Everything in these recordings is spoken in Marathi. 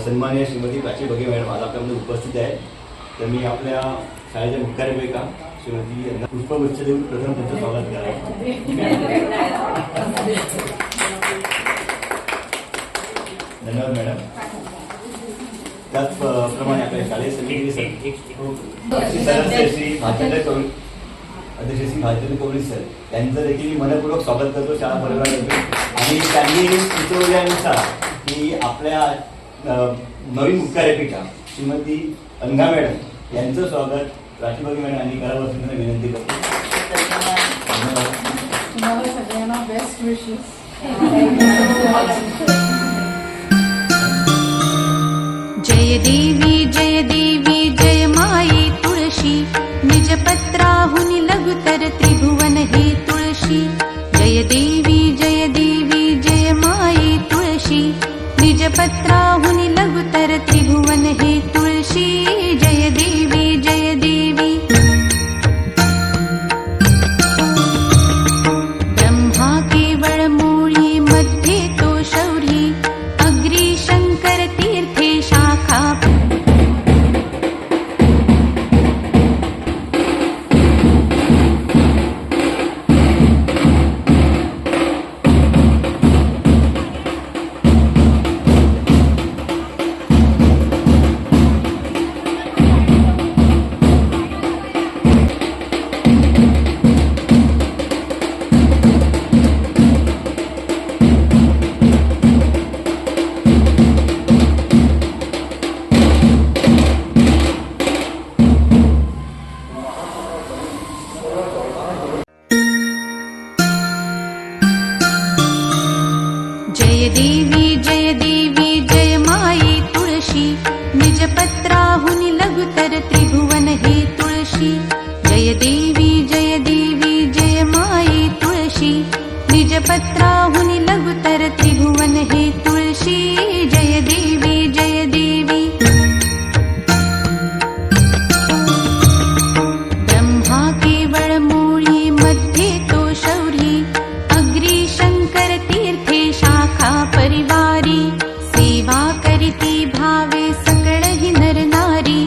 सन्माननीय श्रीमती प्राची बगे मॅडम आज आपल्यामध्ये उपस्थित आहे. तर मी आपल्या शाळेच्या मुख्याध्यापिका श्रीमती पुष्पगुच्छ देऊन प्रथम त्यांचं स्वागत करायचं. धन्यवाद मॅडम. त्याचप्रमाणे आपल्या शालेय समिती सदस्य श्री भाचंद्र कवळी अध्यक्ष श्री भाचंद्र कवळी सर यांचं देखील मी मनपूर्वक स्वागत करतो शाळा परिवारातर्फे. आणि त्यांनी सुचवल्यानुसार की आपल्या नवीन मुख्याध्यापिका श्रीमती अनघा मॅडम यांचं स्वागत प्राची बगे मॅडम यांनी करावं असं त्यांना विनंती करतो. तुम्हाला सगळ्यांना बेस्ट विशेस. जय देवी जय माई तुळशी निजपत्राहुनि लघुतर त्रिभुवन हे तुळशी. जय देवी जय माई तुळशी निजपत्राहुनि लघुतर त्रिभुवन हे तुळशी. जय देवी ब्रह्मा केवळ मूळी मध्ये तो शौरी अग्री शंकर तीर्थे शाखा. जय देवी जय माई तुळशी निजपत्राहुनि लघुतर त्रिभुवन हे तुळशी. जय देवी जय माई तुळशी निजपत्राहुनि लघुतर त्रिभुवन हे तुळशी. जय देवी ब्रह्मा केवळ मूळी मध्ये तो शौरी अग्री शंकर तीर्थे शाखा परिवारी. सेवा करिती भावे सकळहि नर नारी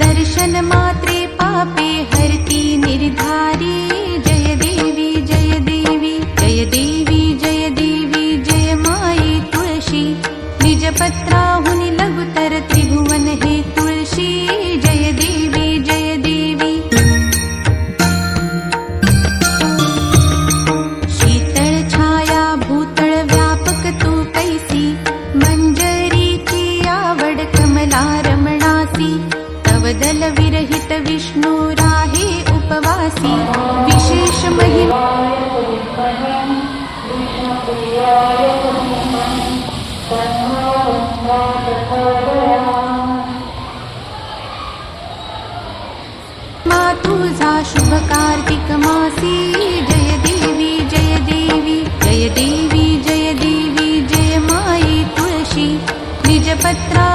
दर्शन मात्रे पापे हरती निर्धारी. जय देवी जय माई तुळशी निजपत्राहुनि लघुतर त्रिभुवन हे तुळशी. जय देवी शीतळ छाया भूतळ व्यापक तू कैसी मंजरीची आवड कमला रमणासी. तव दल विरहित विष्णू राहे उपवासी विशेष महिमा. तुझा शुभ कार्तिक मासी. जय देवी जय माई तुळशी निजपत्रा